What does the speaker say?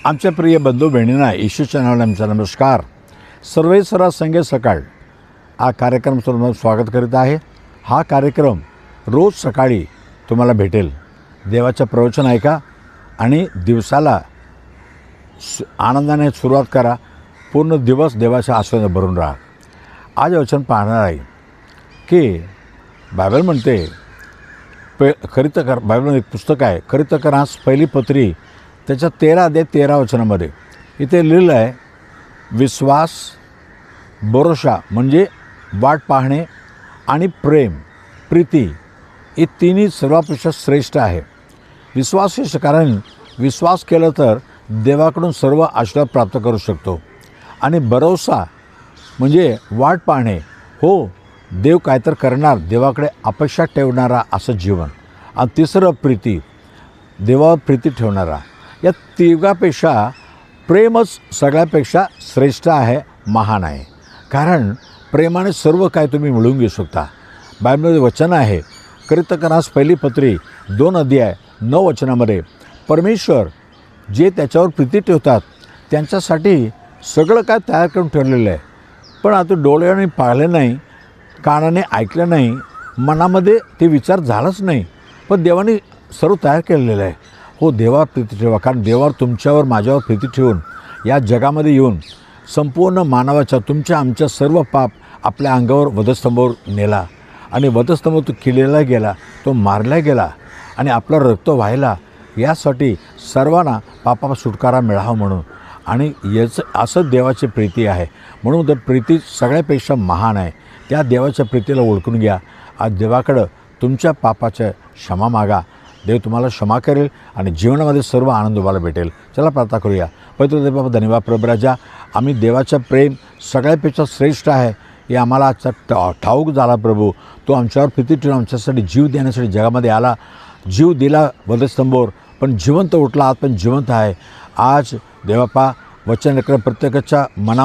आमच्या प्रिय बंधू बहिणींना येशूच्या नावाने आमचा नमस्कार. सर्वेसरा संगे सकाळ हा कार्यक्रम तुम्हाला स्वागत करीत आहे. हा कार्यक्रम रोज सकाळी तुम्हाला भेटेल. देवाचं प्रवचन ऐका आणि दिवसाला आनंदाने सुरुवात करा. पूर्ण दिवस देवाच्या आशीर्वादाने भरून राहा. आज वचन पाहणार आहे की बायबल म्हणते बायबलमध्ये एक पुस्तक आहे खरितकरास पहिली पत्री त्याच्या 13 वचनामध्ये इथे लिहिलं आहे, विश्वास, भरोसा म्हणजे वाट पाहणे आणि प्रेम, प्रीती हे तिन्ही सर्वापेक्षा श्रेष्ठ आहे. विश्वास हे कारण विश्वास केलं तर देवाकडून सर्व आशीर्वाद प्राप्त करू शकतो. आणि भरोसा म्हणजे वाट पाहणे, हो देव काय तर करणार, देवाकडे अपेक्षा ठेवणारा असं जीवन. आणि तिसरं प्रीती, देवावर प्रीती ठेवणारा. या तिघापेक्षा प्रेमच सगळ्यापेक्षा श्रेष्ठ आहे, महान आहे. कारण प्रेमाने सर्व काय तुम्ही मिळवून घेऊ शकता. बायबलमध्ये वचन आहे खरितकरास पहिली पत्री 2:9 परमेश्वर जे त्याच्यावर प्रीती ठेवतात त्यांच्यासाठी सगळं काय तयार करून ठेवलेलं आहे. पण आता डोळ्याने पाहिलं नाही, कानाने ऐकलं नाही, मनामध्ये ते विचार झालाच नाही, पण देवाने सर्व तयार केलेलं आहे. हो, देवावर प्रीती ठेवा. कारण देवावर तुमच्यावर माझ्यावर प्रीती ठेवून या जगामध्ये येऊन संपूर्ण मानवाच्या तुमच्या आमच्या सर्व पाप आपल्या अंगावर वधस्तंभावर नेला. आणि वधस्तंभ तो केलेला गेला, तो मारला गेला आणि आपला रक्त व्हायला, यासाठी सर्वांना पापाला सुटकारा मिळावा म्हणून. आणि याचं असं देवाची प्रीती आहे. म्हणून तर प्रीती सगळ्यापेक्षा महान आहे. त्या देवाच्या प्रीतीला ओळखून घ्या. आज देवाकडं तुमच्या पापाच्या क्षमा मागा. देव तुम्हाला क्षमा करेल आणि जीवनामध्ये सर्व आनंद तुम्हाला भेटेल. चला प्रार्थना करूया. पवित्र देव बाबा, धन्यवाद प्रभुराजा. आम्ही देवाचं प्रेम सगळ्यापेक्षा श्रेष्ठ आहे हे आम्हाला आजचा ठाऊक झाला. प्रभू, तो आमच्यावर प्रीती ठेवून आमच्यासाठी जीव देण्यासाठी जगामध्ये आला. जीव दिला वधस्तंभावर, पण जिवंत उठला. आज पण जिवंत आहे. आज देवापा वचन प्रत्येकाच्या मना